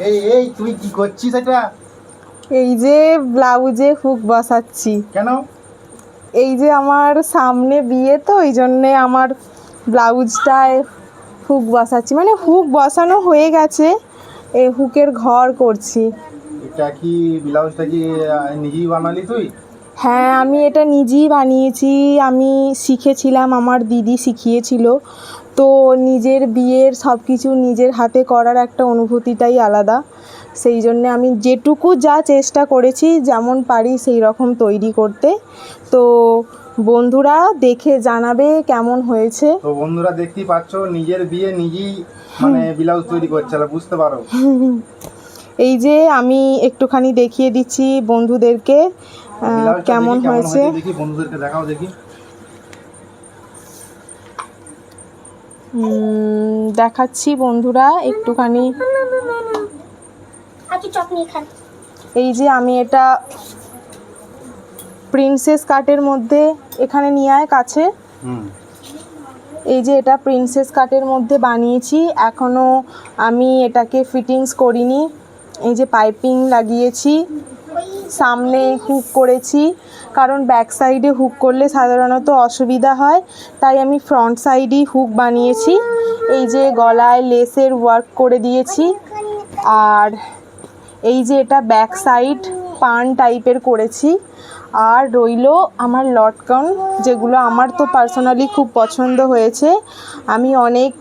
এই এই তুই কি করছিস এটা? এই যে ব্লাউজে হুক বসাচ্ছি। কেন? এই যে আমার সামনে বিয়ে, তো এই জন্যে আমার ব্লাউজটায় হুক বসাচ্ছি, মানে হুক বসানো হয়ে গেছে, এই হুকের ঘর করছি। এটা কি ব্লাউজটা কি নিজেই বানালি তুই? হ্যাঁ, আমি এটা নিজেই বানিয়েছি। আমি শিখেছিলাম, আমার দিদি শিখিয়েছিল। তো নিজের বিয়ের সব কিছু নিজের হাতে করার একটা অনুভূতিটাই আলাদা। সেই জন্যে আমি যেটুকু যা চেষ্টা করেছি, যেমন পারি সেই রকম তৈরি করতে। তো বন্ধুরা দেখে জানাবে কেমন হয়েছে। তো বন্ধুরা দেখতেই পাচ্ছ, নিজের বিয়ে নিজেই মানে ব্লাউজ তৈরি করছে, বুঝতে পারো। এই যে আমি একটুখানি দেখিয়ে দিচ্ছি বন্ধুদেরকে ব্লাউজটা কেমন দেখি কেমন হয়েছে। হয়েছে, দেখি বন্ধুদেরকে দেখাও দেখি। দেখাচ্ছি বন্ধুরা একটুখানি। এই যে আমি এটা প্রিন্সেস কাটের মধ্যে, এখানে নিয়ে আয় কাছে। এই যে এটা প্রিন্সেস কাটের মধ্যে বানিয়েছি, এখনও আমি এটাকে ফিটিংস করিনি। এই যে পাইপিং লাগিয়েছি, সামনে হুক করেছি, কারণ ব্যাক সাইডে হুক করলে সাধারণত অসুবিধা হয়, তাই আমি ফ্রন্ট সাইডেই হুক বানিয়েছি। এই যে গলায় লেসের ওয়ার্ক করে দিয়েছি, আর এই যে এটা ব্যাক সাইড পান টাইপের করেছি। আর রইলো আমার লটকন, যেগুলো আমার তো পার্সোনালি খুব পছন্দ হয়েছে। আমি অনেক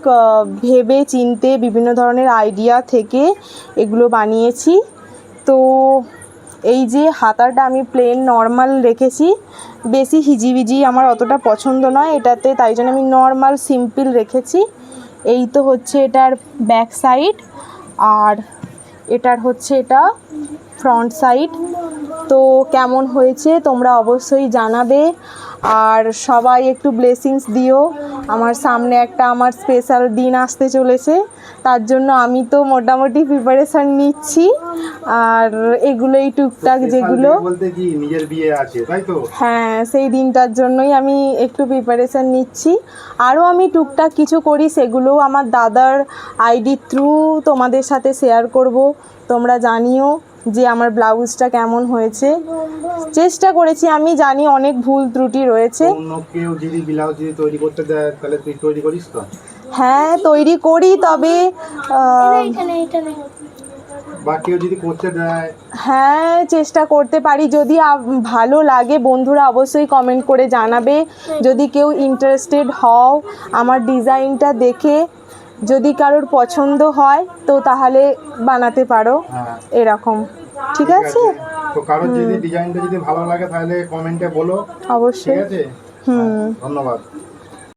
ভেবে চিনতে বিভিন্ন ধরনের আইডিয়া থেকে এগুলো বানিয়েছি। তো এই যে হাতাটা আমি প্লেন নর্মাল রেখেছি, বেশি হিজিবিজি আমার অতটা পছন্দ নয় এটাতে, তাই জন্য আমি নর্মাল সিম্পল রেখেছি। এই তো হচ্ছে এটার ব্যাক সাইড, আর এটার হচ্ছে এটা ফ্রন্ট সাইড। তো কেমন হয়েছে তোমরা অবশ্যই জানাবে, আর সবাই একটু ব্লেসিংস দিও। আমার সামনে একটা আমার স্পেশাল দিন আসতে চলেছে, তার জন্য আমি তো মোটামুটি প্রিপারেশান নিচ্ছি। আর এগুলোই টুকটাক যেগুলো, বলতে কি নিজের বিয়ে আছে তাই তো? হ্যাঁ, সেই দিনটার জন্যই আমি একটু প্রিপারেশান নিচ্ছি। আরও আমি টুকটাক কিছু করি, সেগুলোও আমার দাদার আইডি থ্রু তোমাদের সাথে শেয়ার করব। তোমরা জানিও যে আমার ব্লাউজটা কেমন হয়েছে। চেষ্টা করেছি, আমি জানি অনেক ভুল ত্রুটি রয়েছে। অন্য কেউ যদি ব্লাউজ যদি তৈরি করতে দেয় তাহলে তুই তৈরি করিস তো? হ্যাঁ, তৈরি করি, তবে বা কেউ যদি করতে দেয়? হ্যাঁ, চেষ্টা করতে পারি। যদি ভালো লাগে বন্ধুরা অবশ্যই কমেন্ট করে জানাবে। যদি কেউ ইন্টারেস্টেড হও আমার ডিজাইনটা দেখে, যদি কারোর পছন্দ হয় তো তাহলে বানাতে পারো এরকম। ঠিক আছে? তো কারোর যদি ডিজাইনটা যদি ভালো লাগে তাহলে কমেন্টে বলো। অবশ্যই। ঠিক আছে, ধন্যবাদ।